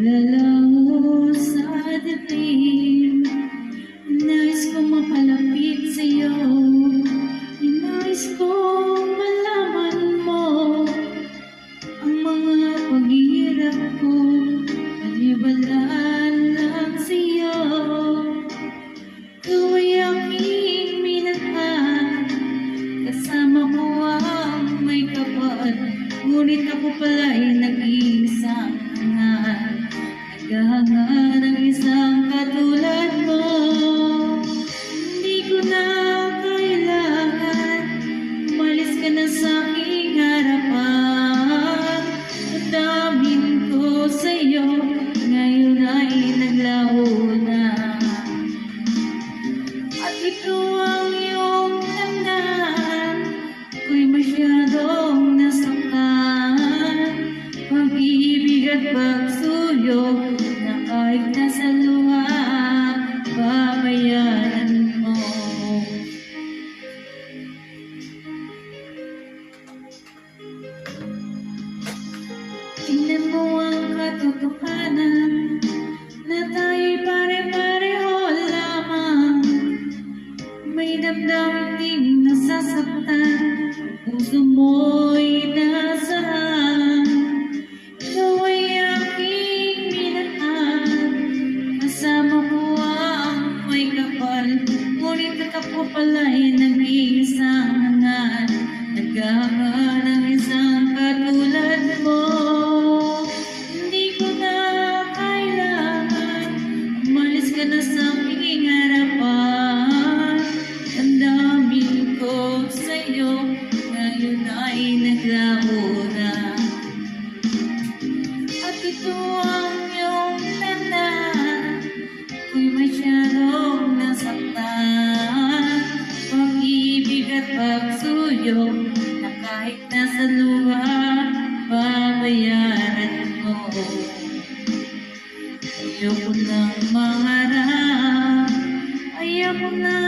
Lalaho sa dibdib. Nais kong mapalapit sa'yo. Nais kong malaman mo ang mga paghihirap ko. Panibalaan lang sa'yo. Ikaw ay aking minahal. Kasama ko ang may kapal. Ngunit ako pala'y nag-iisang hangal. Naghahanga ng isang katulad mo. Hindi ko na kailangan. Umalis ka na sa aking harapan. Ang damin ko sa'yo ngayon ay naglaho na. At ito ang iyong tandaan. Ako'y masyadong nasaktan. Pag-ibig at pagsuyo na kahit nasa luha, babayaran mo. Tingnan mo ang katotohanan na tayo'y pare-pareho lamang. May damdamin ding nasasaktan, puso mo'y nasaan. Ikaw ay aking minahal. Kasama ko ang may kapal. Ngunit ako pala'y nag-iisang hangal. Naghahanga ng isang katulad mo. Hindi ko na kailangan. Umalis ka na sa aking harapan. Ang dami ko sa'yo ngayon ay naglaho na. At ito ang iyong tandaan. Ako'y masyadong nasaktan. Pag-ibig at pagsuyo na kahit nasa luha, babayaran mo. Ayoko nang mangarap, ayoko na